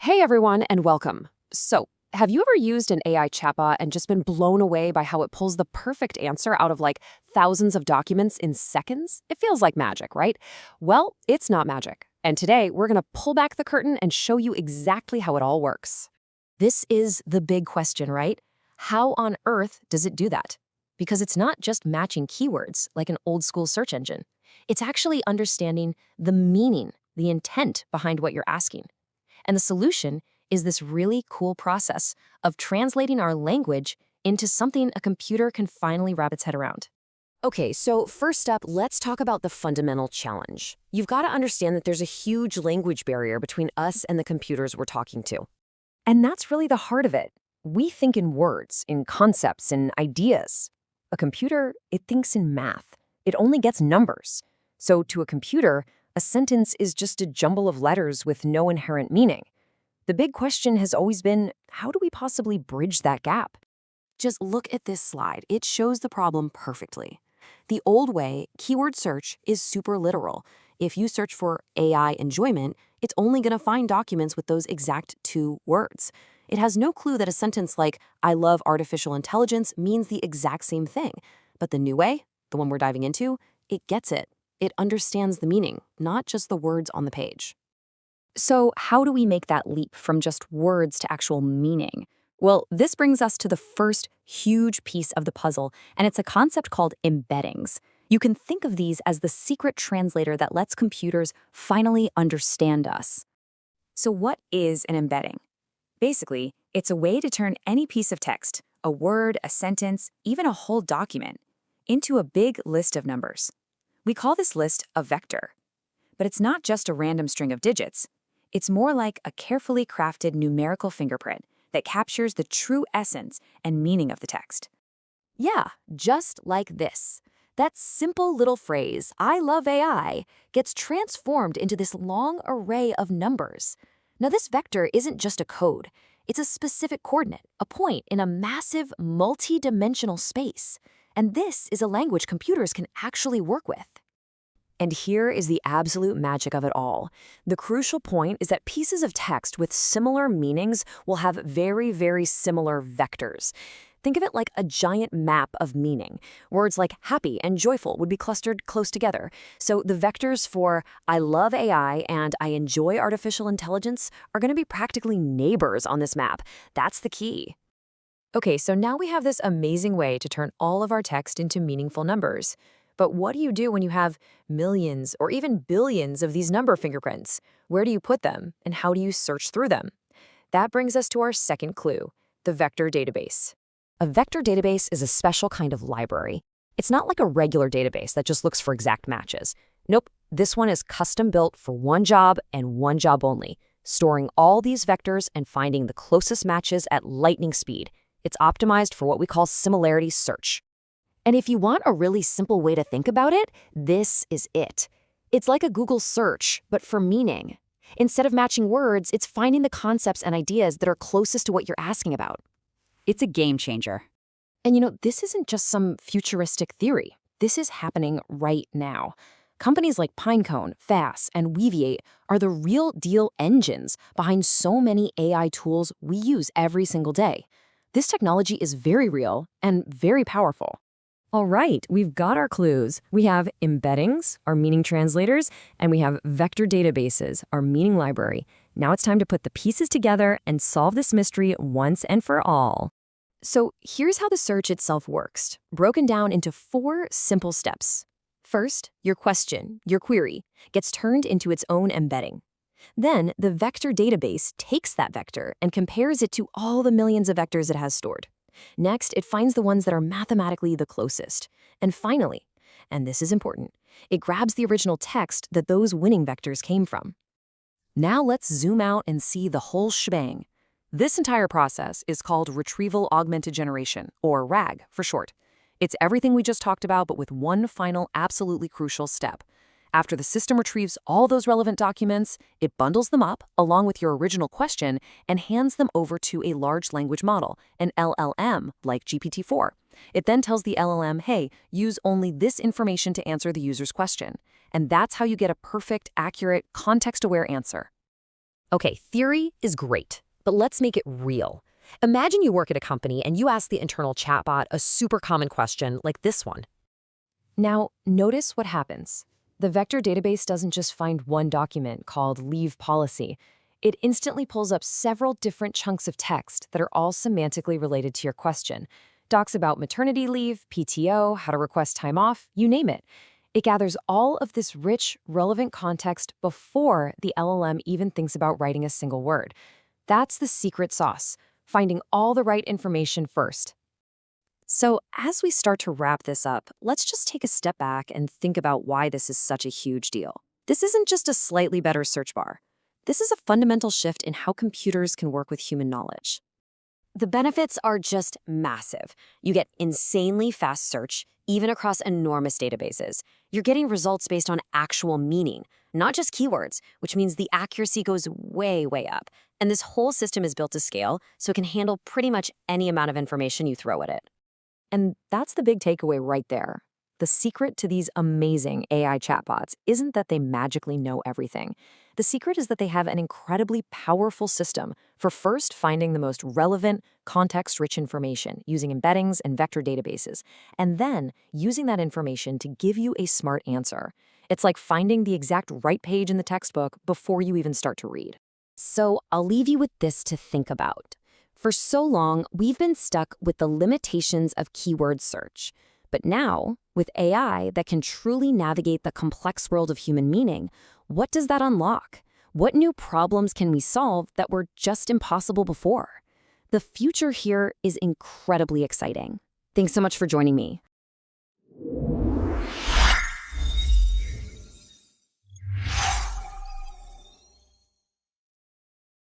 Hey everyone, and welcome. So, have you ever used an AI chatbot and just been blown away by how it pulls the perfect answer out of thousands of documents in seconds? It feels like magic, right? Well, it's not magic. And today, we're going to pull back the curtain and show you exactly how it all works. This is the big question, right? How on earth does it do that? Because it's not just matching keywords like an old school search engine. It's actually understanding the meaning, the intent behind what you're asking. And the solution is this really cool process of translating our language into something a computer can finally wrap its head around. Okay, so first up, let's talk about the fundamental challenge. You've got to understand that there's a huge language barrier between us and the computers we're talking to. And that's really the heart of it. We think in words, in concepts, in ideas. A computer, it thinks in math. It only gets numbers. So to a computer, a sentence is just a jumble of letters with no inherent meaning. The big question has always been, how do we possibly bridge that gap? Just look at this slide. It shows the problem perfectly. The old way, keyword search, is super literal. If you search for AI enjoyment, it's only going to find documents with those exact two words. It has no clue that a sentence like, I love artificial intelligence, means the exact same thing. But the new way, the one we're diving into, it gets it. It understands the meaning, not just the words on the page. So how do we make that leap from just words to actual meaning? Well, this brings us to the first huge piece of the puzzle, and it's a concept called embeddings. You can think of these as the secret translator that lets computers finally understand us. So what is an embedding? Basically, it's a way to turn any piece of text, a word, a sentence, even a whole document, into a big list of numbers. We call this list a vector. But it's not just a random string of digits. It's more like a carefully crafted numerical fingerprint that captures the true essence and meaning of the text. Yeah, just like this. That simple little phrase, I love AI, gets transformed into this long array of numbers. Now, this vector isn't just a code. It's a specific coordinate, a point in a massive, multi-dimensional space. And this is a language computers can actually work with. And here is the absolute magic of it all. The crucial point is that pieces of text with similar meanings will have very, very similar vectors. Think of it like a giant map of meaning. Words like happy and joyful would be clustered close together. So the vectors for I love AI and I enjoy artificial intelligence are going to be practically neighbors on this map. That's the key. Okay, so now we have this amazing way to turn all of our text into meaningful numbers. But what do you do when you have millions or even billions of these number fingerprints? Where do you put them, and how do you search through them? That brings us to our second clue, the vector database. A vector database is a special kind of library. It's not like a regular database that just looks for exact matches. Nope, this one is custom built for one job and one job only, storing all these vectors and finding the closest matches at lightning speed. It's optimized for what we call similarity search. And if you want a really simple way to think about it, this is it. It's like a Google search, but for meaning. Instead of matching words, it's finding the concepts and ideas that are closest to what you're asking about. It's a game changer. And this isn't just some futuristic theory. This is happening right now. Companies like Pinecone, FAS, and Weaviate are the real deal engines behind so many AI tools we use every single day. This technology is very real and very powerful. All right, we've got our clues. We have embeddings, our meaning translators, and we have vector databases, our meaning library. Now it's time to put the pieces together and solve this mystery once and for all. So here's how the search itself works, broken down into 4 simple steps. First, your question, your query, gets turned into its own embedding. Then the vector database takes that vector and compares it to all the millions of vectors it has stored. Next, it finds the ones that are mathematically the closest. And finally, and this is important, it grabs the original text that those winning vectors came from. Now let's zoom out and see the whole shebang. This entire process is called Retrieval Augmented Generation, or RAG for short. It's everything we just talked about, but with one final absolutely crucial step. After the system retrieves all those relevant documents, it bundles them up along with your original question and hands them over to a large language model, an LLM like GPT-4. It then tells the LLM, hey, use only this information to answer the user's question. And that's how you get a perfect, accurate, context-aware answer. Okay, theory is great, but let's make it real. Imagine you work at a company and you ask the internal chatbot a super common question like this one. Now, notice what happens. The vector database doesn't just find one document called leave policy. It instantly pulls up several different chunks of text that are all semantically related to your question. Docs about maternity leave, PTO, how to request time off, you name it. It gathers all of this rich, relevant context before the LLM even thinks about writing a single word. That's the secret sauce, finding all the right information first. So, as we start to wrap this up, let's just take a step back and think about why this is such a huge deal. This isn't just a slightly better search bar. This is a fundamental shift in how computers can work with human knowledge. The benefits are just massive. You get insanely fast search, even across enormous databases. You're getting results based on actual meaning, not just keywords, which means the accuracy goes way, way up. And this whole system is built to scale, so it can handle pretty much any amount of information you throw at it. And that's the big takeaway right there. The secret to these amazing AI chatbots isn't that they magically know everything. The secret is that they have an incredibly powerful system for first finding the most relevant, context-rich information using embeddings and vector databases, and then using that information to give you a smart answer. It's like finding the exact right page in the textbook before you even start to read. So I'll leave you with this to think about. For so long, we've been stuck with the limitations of keyword search. But now, with AI that can truly navigate the complex world of human meaning, what does that unlock? What new problems can we solve that were just impossible before? The future here is incredibly exciting. Thanks so much for joining me.